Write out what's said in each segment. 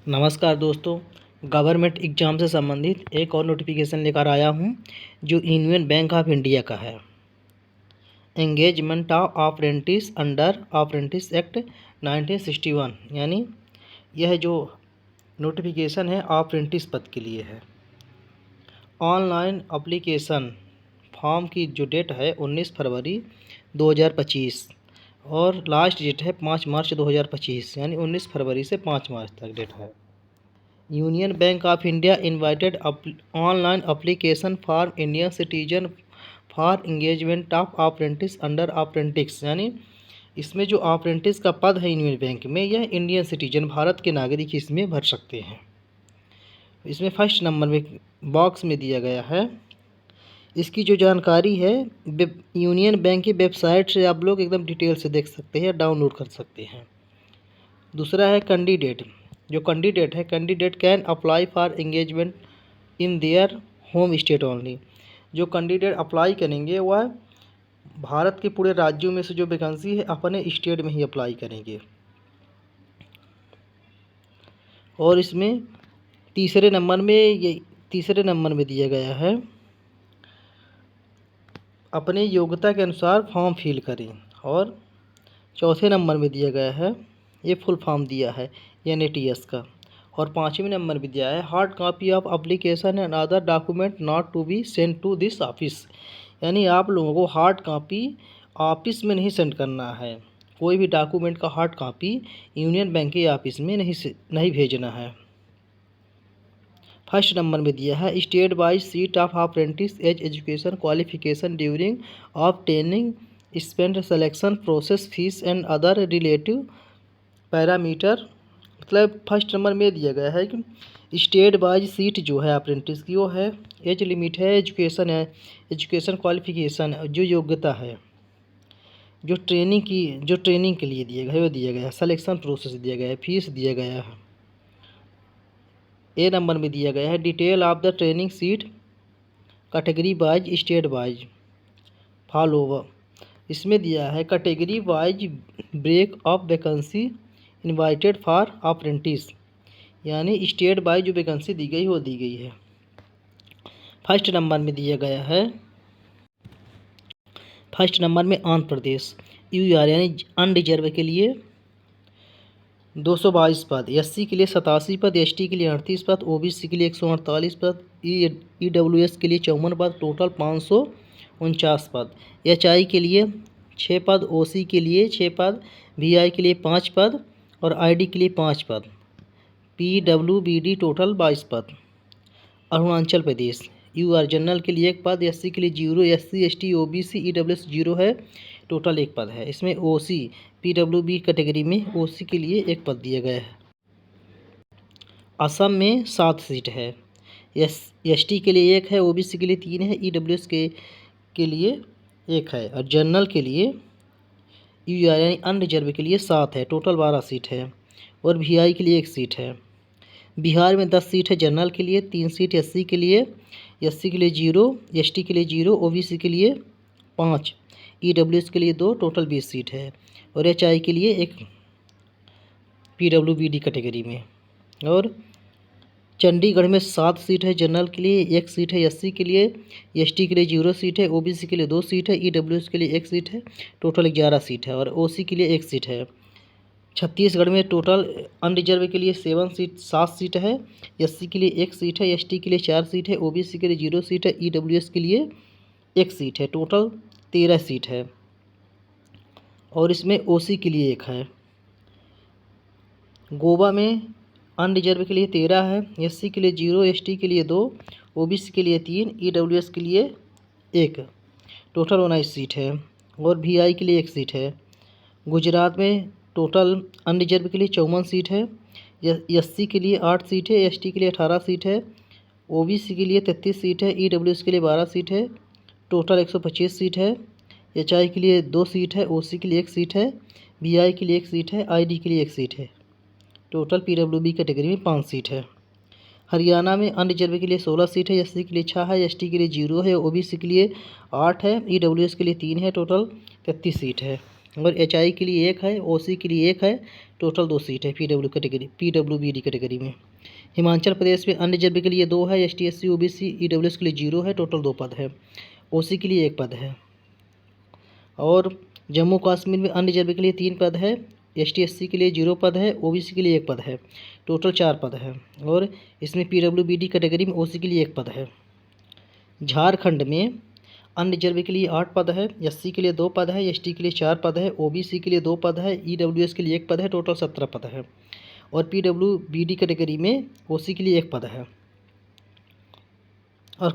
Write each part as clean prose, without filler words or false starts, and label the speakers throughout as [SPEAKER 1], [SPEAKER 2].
[SPEAKER 1] नमस्कार दोस्तों, government exam से संबंधित एक और नोटिफिकेशन लेकर आया हूँ जो यूनियन बैंक ऑफ इंडिया का है। Engagement of apprentice under apprentice act 1961, यानी यह जो नोटिफिकेशन है अप्रेंटिस पद के लिए है। ऑनलाइन एप्लीकेशन फॉर्म की जो डेट है 19 फरवरी 2025 और लास्ट डेट है 5 मार्च 2025, यानी 19 फरवरी से 5 मार्च तक डेट है। Union bank of India invited online application for Indian citizen for engagement of apprentice under apprentice, यानी इसमें जो अप्रेंटिस का पद है यूनियन बैंक में, यह इंडियन सिटीजन भारत के नागरिक इसमें भर सकते हैं। इसमें फर्स्ट नंबर में बॉक्स में दिया गया है। इसकी जो जानकारी है यूनियन बैंक की वेबसाइट से आप लोग एकदम डिटेल से देख सकते हैं, डाउनलोड कर सकते हैं। दूसरा है कैंडिडेट। जो कैंडिडेट है, candidate can apply for engagement in their home state only. जो कैंडिडेट अप्लाई करेंगे वह भारत के पूरे राज्यों में से जो वैकेंसी है अपने स्टेट में ही अप्लाई करेंगे। और इसमें तीसरे नंबर में दिया गया है, अपने योग्यता के अनुसार फॉर्म फिल करें। और चौथे नंबर में दिया गया है, ये फुल फॉर्म दिया है NATS का। और पाँचवें नंबर में दिया है hard copy of application and other document not to be send to this office, यानी आप लोगों को हार्ड कॉपी ऑफिस में नहीं सेंड करना है। कोई भी डॉक्यूमेंट का हार्ड कॉपी यूनियन बैंक के ऑफिस में नहीं भेजना है। फर्स्ट नंबर में दिया है state wise seat of apprentice as education qualification during of training spend selection process fees and other relative parameter. मतलब फर्स्ट नंबर में दिया गया है कि स्टेट वाइज सीट जो है अप्रेंटिस की वो है, एज लिमिट है, एजुकेशन है, एजुकेशन क्वालिफिकेशन जो योग्यता है, जो ट्रेनिंग के लिए दिया गया है वो दिया गया है, सिलेक्शन प्रोसेस दिया गया है, फीस दिया गया है। ए नंबर में दिया गया है detail of the training seat category wise state wise follow over. इसमें दिया है category wise break of vacancy invited for apprentice, यानी स्टेट वाइज जो वैकेंसी दी गई वो दी गई है। फर्स्ट नंबर में दिया गया है, फर्स्ट नंबर में आंध्र प्रदेश UR यानी अनरिजर्व के लिए 222 पद, SC के लिए 87 पद, ST के लिए 38 पद, OBC के लिए 148 पद, EWS के लिए 54 पद, टोटल 549 पद। HI के लिए 6 पद, OC के लिए 6 पद, VI के लिए 5 पद और ID के लिए 5 पद, PWBD टोटल 22 पद। अरुणाचल प्रदेश UR जनरल के लिए 1 पद, SC के लिए 0, SC ST OBC EWS 0 है, टोटल 1 पद है। इसमें OC PWB कैटेगरी में OC के लिए 1 पद दिया गया है। असम में 7 सीट है, ST के लिए 1 है, OBC के लिए 3 है, EWS के लिए 1 है और जनरल के लिए UR यानी अनरिजर्व के लिए 7 है, टोटल 12 सीट है। और VI के लिए 1 सीट है। बिहार में 10 सीट है, जनरल के लिए 3 सीट, SC के लिए 0, ST के लिए 0, OBC के लिए 5, EWS के लिए 2, टोटल 20 सीट है। और HI के लिए 1 PWBD कैटेगरी में। और चंडीगढ़ में 7 सीट है, जनरल के लिए 1 सीट है, SC के लिए, ST के लिए 0 सीट है, OBC के लिए 2 सीट है, EWS के लिए 1 सीट है, टोटल 11 सीट है। और OC के लिए 1 सीट है। छत्तीसगढ़ में टोटल अनरिजर्व के लिए 7 सीट है, SC के लिए 1 सीट है, ST के लिए 4 सीट है, OBC के लिए 0 सीट है, EWS के लिए 1 सीट है, टोटल 13 सीट है। और इसमें OC के लिए 1 है। गोवा में अनरिजर्व के लिए 13 है, SC के लिए 0, ST के लिए 2, OBC के लिए 3, EWS के लिए 1, टोटल 19 सीट है। और VI के लिए 1 सीट है। गुजरात में टोटल अनरिजर्व के लिए 54 सीट है, SC के लिए 8 सीट है, ST के लिए 18 सीट है, OBC के लिए 33 सीट है, EWS के लिए 12 सीट है, टोटल 125 सीट है। HI के लिए 2 सीट है, OC के लिए 1 सीट है, VI के लिए 1 सीट है, ID के लिए 1 सीट है, टोटल PWB कैटेगरी में 5 सीट है। हरियाणा में अनरिजर्व के लिए 16 सीट है, SC के लिए 6 है, ST के लिए 0 है, OBC के लिए 8 है, EWS के लिए 3 है, टोटल 33 सीट है। और HI के लिए 1 है, OC के लिए 1 है, टोटल 2 सीट है PWBD कैटेगरी में। हिमाचल प्रदेश में अन्य रिजर्व के लिए 2 है, ST SC OBC EWS के लिए 0 है, टोटल 2 पद है। OC के लिए 1 पद है। और जम्मू कश्मीर में अन्य रिजर्व के लिए 3 पद है, ST SC के लिए 0 पद है, OBC के लिए 1 पद है, टोटल 4 पद है। और इसमें PWBD कैटेगरी में OC के लिए 1 पद है। झारखंड में अन्य रिजर्व के लिए 8 पद है, SC के लिए 2 पद है, ST के लिए 4 पद है, OBC के लिए 2 पद है, EWS के लिए 1 पद है, टोटल 17 पद है। और PWBD कैटेगरी में OC के लिए 1 पद है। और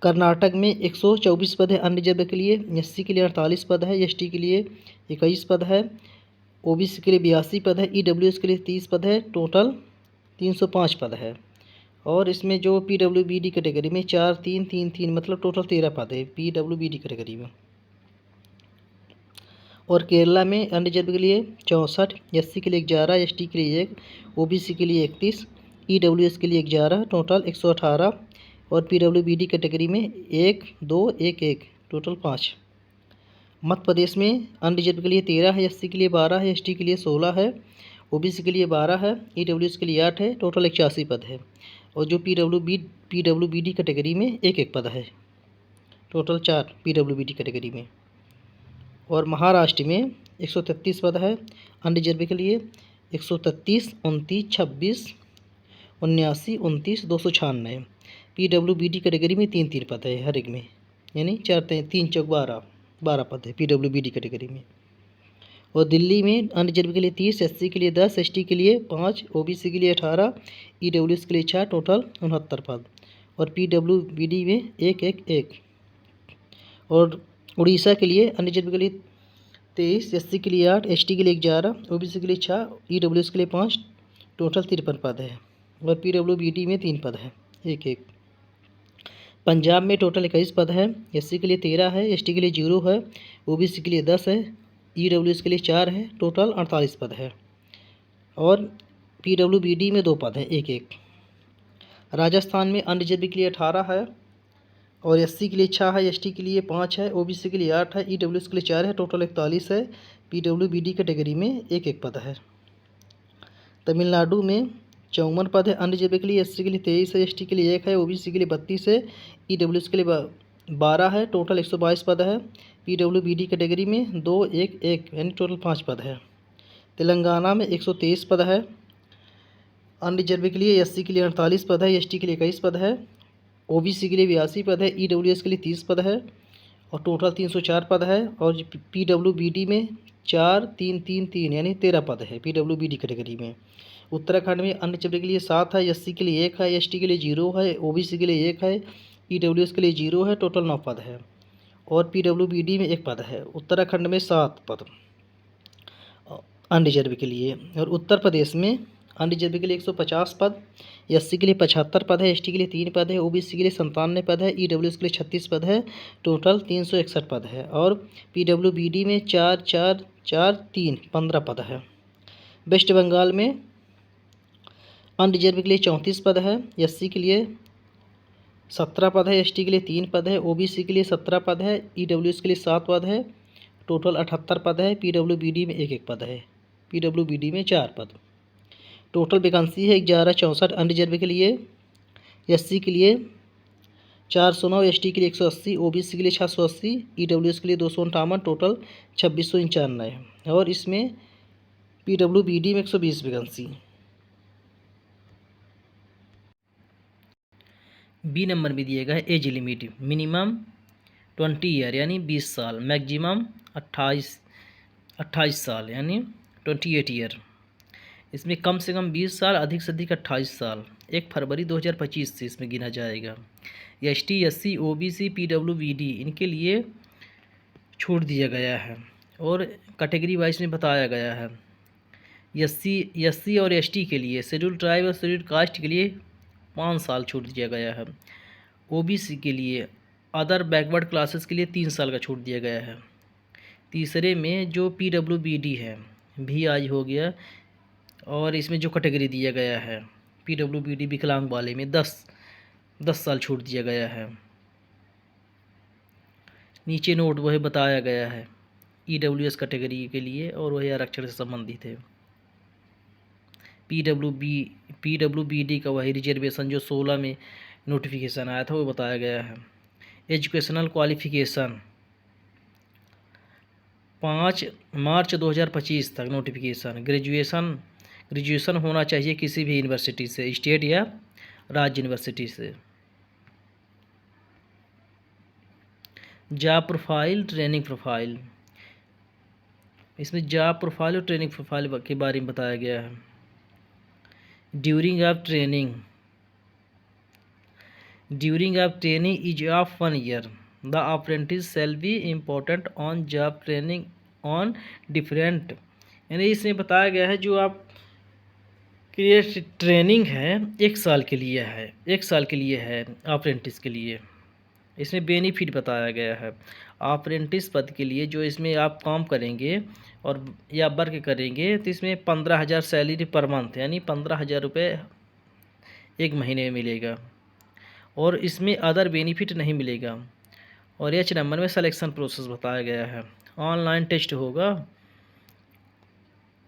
[SPEAKER 1] कर्नाटक में 124 पद है अन्य रिजर्व के लिए, SC के लिए 48 पद है, ST के लिए 21 पद है, OBC के लिए 82 पद है, EWS के लिए 30 पद है, टोटल 305 पद है। और इसमें जो PWBD कैटेगरी में 4 3 3 3 मतलब टोटल 13 पद है PWBD कैटेगरी में। और केरला में अन्य रिजर्व के लिए 64, SC के लिए 11, ST के लिए 1, OBC के लिए 31, EWS के लिए 11, टोटल 118। और PWBD कैटेगरी में 1 2 1 1 टोटल 5। मध्य प्रदेश में अन्य रिजर्व के लिए 13 है, SC के लिए 12 है, ST के लिए 16 है, OBC के लिए 12 है, EWS के लिए 8 है, टोटल 81 पद है। और जो PWBD कैटेगरी में 1 पद है, टोटल 4 PWBD कैटेगरी में। और महाराष्ट्र में 133 पद है अन्य रिजर्व के लिए, 133 29 26 79 29 296। PWBD कैटेगरी में 3 पद है हर एक में, यानी 4 3 चौक 12 पद है PWBD कैटेगरी में। और दिल्ली में अन्य रिजर्व के लिए 30, SC के लिए 10, ST के लिए 5, OBC के लिए 18, EWS के लिए 4, टोटल 69 पद। और PWBD में 1 1 1। और उड़ीसा के लिए अन्य रिजर्व के लिए 23, SC के लिए 8, ST के लिए 11, OBC के लिए 6, EWS के लिए 5, टोटल 53 पद है। और PWBD में 3 पद है 1 1। पंजाब में टोटल 21 पद है, SC के लिए 13 है, ST के लिए 0 है, OBC के लिए 10 है, EWS के लिए 4 है, टोटल 48 पद है। और PWBD में 2 पद है 1 1। राजस्थान में अन्य रिजर्व के लिए 18 है, और SC के लिए 6 है, ST के लिए 5 है, OBC के लिए 8 है, EWS के लिए 4 है, टोटल 41 है। PWBD कैटेगरी में 1 1 पद है। तमिलनाडु में 54 पद है अन्य रिजर्व के लिए, SC के लिए 23 है, ST के लिए 1 है, OBC के लिए 32 है, EWS के लिए 12 है, टोटल 122 पद है। PWBD कैटेगरी में 2 1 1 यानी टोटल 5 पद है। तेलंगाना में 123 पद है अन्य रिजर्व के लिए, SC के लिए 48 पद है, ST के लिए 21 पद है, OBC के लिए 82 पद है, EWS के लिए 30 पद है, और टोटल 304 पद है। और PWBD में 4 3 3 3 यानी 13 पद है PWBD कैटेगरी में। उत्तराखंड में अन्य रिजर्व के लिए 7 है, SC के लिए 1 है, ST के लिए 0 है, OBC के लिए 1 है, EWS के लिए 0 है, टोटल 9 पद है। और PWBD में 1 पद है। उत्तराखंड में 7 पद अन्य रिजर्व के लिए। और उत्तर प्रदेश में अन्य रिजर्व के लिए 150 पद, SC के लिए 75 पद है, ST के लिए 3 पद है, OBC के लिए 97 पद है, EWS के लिए 36 पद है, टोटल 361 पद है। और PWBD में 4 4 4 3 15 पद है। वेस्ट बंगाल में अन्य रिजर्व के लिए 34 पद है, SC के लिए 17 पद है, ST के लिए 3 पद है, OBC के लिए 17 पद है, EWS के लिए 7 पद है, टोटल 78 पद है। PWBD में 1 1 पद है, PWBD में 4 पद। टोटल वैकेंसी है 1164 अन्य रिजर्व के लिए, SC के लिए 409, ST के लिए 180, OBC के लिए 680, EWS के लिए 258, टोटल 2695 है। और इसमें PWBD में 120 वैकेंसी। बी नंबर में दिया गया है एज लिमिट मिनिमम 20 ईयर यानी 20 साल, मैक्सिमम 28 साल यानी 28 ईयर। इसमें कम से कम 20 साल, अधिक से अधिक 28 साल 1 फरवरी 2025 से इसमें गिना जाएगा। ST SC OBC PWBD इनके लिए छूट दिया गया है और कैटेगरी वाइज में बताया गया है। SC और ST के लिए, शेड्यूल ट्राइब और शेड्यूल कास्ट के लिए 5 साल छूट दिया गया है। OBC के लिए, अदर बैकवर्ड क्लासेस के लिए 3 साल का छूट दिया गया है। तीसरे में जो PWBD है, VI हो गया, और इसमें जो कैटेगरी दिया गया है PWBD विकलांग वाले में 10 साल छूट दिया गया है। नीचे नोट वही बताया गया है EWS कैटेगरी के लिए, और वही आरक्षण से संबंधित है। PWBD का वही रिजर्वेशन जो 16 में नोटिफिकेशन आया था वो बताया गया है। एजुकेशनल क्वालिफिकेशन 5 मार्च 2025 तक नोटिफिकेशन। ग्रेजुएशन होना चाहिए किसी भी यूनिवर्सिटी से, स्टेट या राज्य यूनिवर्सिटी से। जॉब प्रोफाइल, ट्रेनिंग प्रोफाइल, इसमें जॉब प्रोफाइल और ट्रेनिंग प्रोफाइल के बारे में बताया गया है। During of training is of 1 year. The apprentice shall be important on job training on different, यानी इसमें बताया गया है जो आप की ट्रेनिंग है 1 साल के लिए है, 1 साल के लिए है अप्रेंटिस के लिए। इसमें बेनिफिट बताया गया है अप्रेंटिस पद के लिए, जो इसमें आप काम करेंगे और या वर्क करेंगे तो इसमें 15,000 सैलरी पर मंथ, यानी 15,000 रुपये 1 महीने में मिलेगा, और इसमें अदर बेनिफिट नहीं मिलेगा। और एच नंबर में सिलेक्शन प्रोसेस बताया गया है। ऑनलाइन टेस्ट होगा,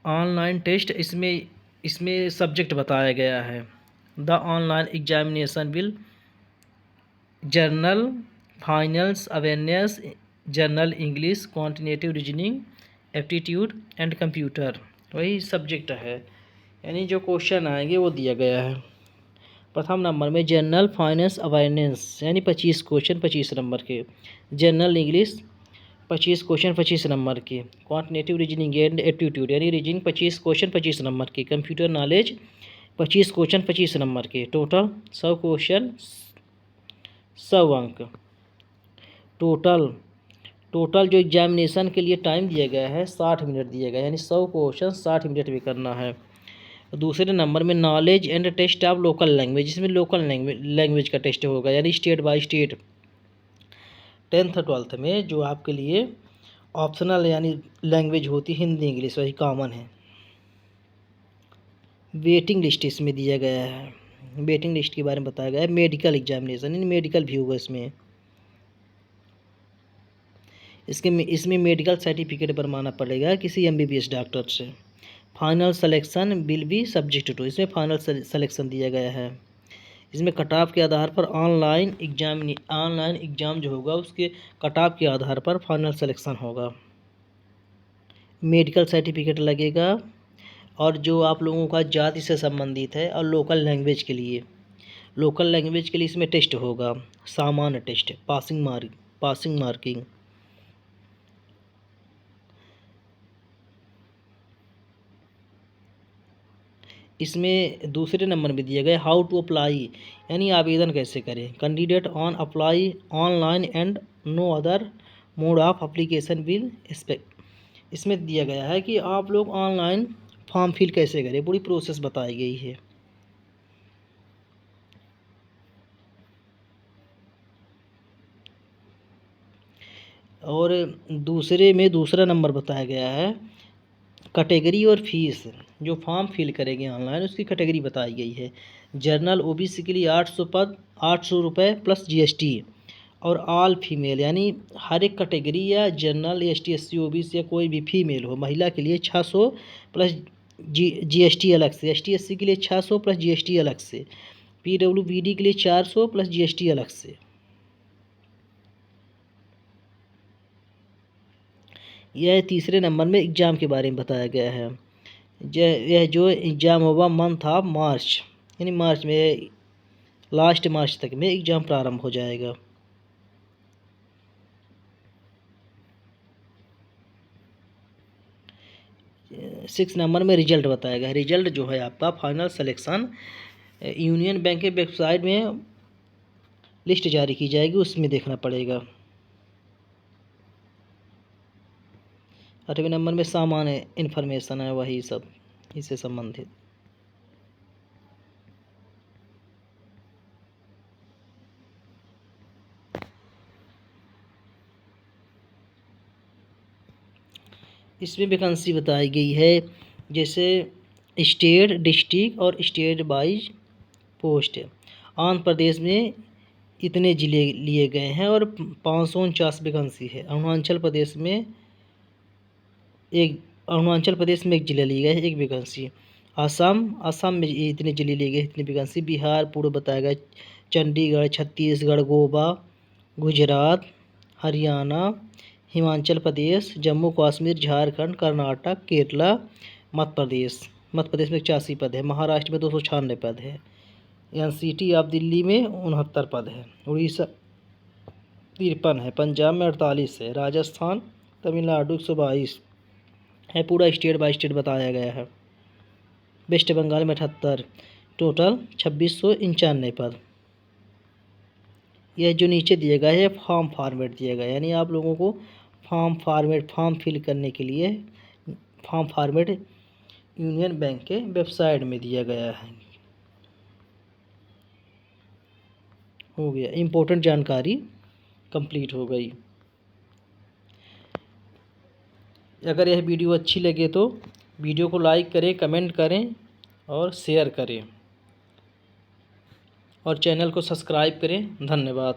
[SPEAKER 1] ऑनलाइन टेस्ट, इसमें सब्जेक्ट बताया गया है। The online examination will journal, finals, awareness, journal English, quantitative reasoning, aptitude and computer, वही सब्जेक्ट है, यानी जो क्वेश्चन आएंगे वो दिया गया है। प्रथम नंबर में जनरल फाइनेंस अवेयरनेस, यानी 25 क्वेश्चन 25 नंबर के। जनरल इंग्लिश 25 क्वेश्चन 25 नंबर के। क्वांटिटेटिव रीजनिंग एंड एप्टीट्यूड, यानी रीजनिंग 25 क्वेश्चन 25 नंबर के। कंप्यूटर नॉलेज 25 क्वेश्चन 25 नंबर के। टोटल 100 क्वेश्चन 100 अंक। टोटल जो एग्जामिनेशन के लिए टाइम दिया गया है 60 मिनट दिया गया है, यानी 100 क्वेश्चन 60 मिनट में करना है। दूसरे नंबर में knowledge and test of local language, इसमें लोकल लैंग्वेज का टेस्ट होगा, यानी state by state. 10th 12th में जो आपके लिए ऑप्शनल यानी लैंग्वेज होती है हिंदी इंग्लिश, वही कॉमन है। वेटिंग लिस्ट इसमें दिया गया है, वेटिंग लिस्ट के बारे में बताया गया है। मेडिकल एग्जामिनेशन, यानी मेडिकल भी होगा इसमें मेडिकल सर्टिफिकेट बनवाना पड़ेगा किसी MBBS डॉक्टर से। Final selection will be subject to, इसमें फाइनल सिलेक्शन दिया गया है। इसमें कट ऑफ के आधार पर ऑनलाइन एग्ज़ाम जो होगा उसके कट ऑफ के आधार पर फाइनल सिलेक्शन होगा। मेडिकल सर्टिफिकेट लगेगा, और जो आप लोगों का जाति से संबंधित है, और लोकल लैंग्वेज के लिए इसमें टेस्ट होगा, सामान्य टेस्ट, पासिंग मार्किंग। इसमें दूसरे नंबर में दिया गया हाउ टू अप्लाई, यानी आवेदन कैसे करें। Candidate on apply online and no other mode of application will expect, इसमें दिया गया है कि आप लोग ऑनलाइन फॉर्म फिल कैसे करें, पूरी प्रोसेस बताई गई है। और दूसरा नंबर बताया गया है कैटेगरी और फीस, जो फॉर्म फिल करेंगे ऑनलाइन उसकी कैटेगरी बताई गई है। जर्नल OBC के लिए 800 पद, 800 रुपये प्लस GST, और ऑल फीमेल, यानी हर एक कैटेगरी या जनरल ST SC OBC या कोई भी फीमेल हो, महिला के लिए 600 प्लस GST अलग से, ST SC के लिए 600 प्लस GST अलग से, PWBD के लिए 400 प्लस GST अलग से। यह तीसरे नंबर में एग्ज़ाम के बारे में बताया गया है। यह जो एग्ज़ाम होगा मंथ ऑफ मार्च, यानी मार्च में लास्ट मार्च तक में एग्ज़ाम प्रारंभ हो जाएगा। सिक्स नंबर में रिजल्ट बताया गया है। रिजल्ट जो है आपका फाइनल सिलेक्शन यूनियन बैंक के वेबसाइट में लिस्ट जारी की जाएगी, उसमें देखना पड़ेगा। 8वें नंबर में सामान्य इन्फॉर्मेशन है, वही सब इससे संबंधित। इसमें वैकेंसी बताई गई है, जैसे स्टेट, डिस्ट्रिक्ट और state wise post. Andhra Pradesh में इतने ज़िले लिए गए हैं और 549 वैकेंसी है। अरुणाचल प्रदेश में एक ज़िला लिया गया है, एक वैकेंसी। आसाम में इतने ज़िले लिए गए, इतनी वैकेंसी। बिहार पूर्व बताया गया, चंडीगढ़, छत्तीसगढ़, गोवा, गुजरात, हरियाणा, हिमाचल प्रदेश, जम्मू कश्मीर, झारखंड, कर्नाटक, केरला, मध्य प्रदेश में 81 पद है, महाराष्ट्र में 296 पद है, एनसीटी ऑफ दिल्ली में 69 पद है, उड़ीसा 53 है, पंजाब में 48 है, राजस्थान, तमिलनाडु 122 है। पूरा स्टेट बाय स्टेट बताया गया है। वेस्ट बंगाल में 78, टोटल 2691 पद। यह जो नीचे दिया गया है फॉर्म फॉर्मेट दिया गया है, यानी आप लोगों को फॉर्म फिल करने के लिए फॉर्म फॉर्मेट यूनियन बैंक के वेबसाइट में दिया गया है। हो गया, इम्पोर्टेंट जानकारी कंप्लीट हो गई। अगर यह वीडियो अच्छी लगे तो वीडियो को लाइक करें, कमेंट करें और शेयर करें और चैनल को सब्सक्राइब करें। धन्यवाद।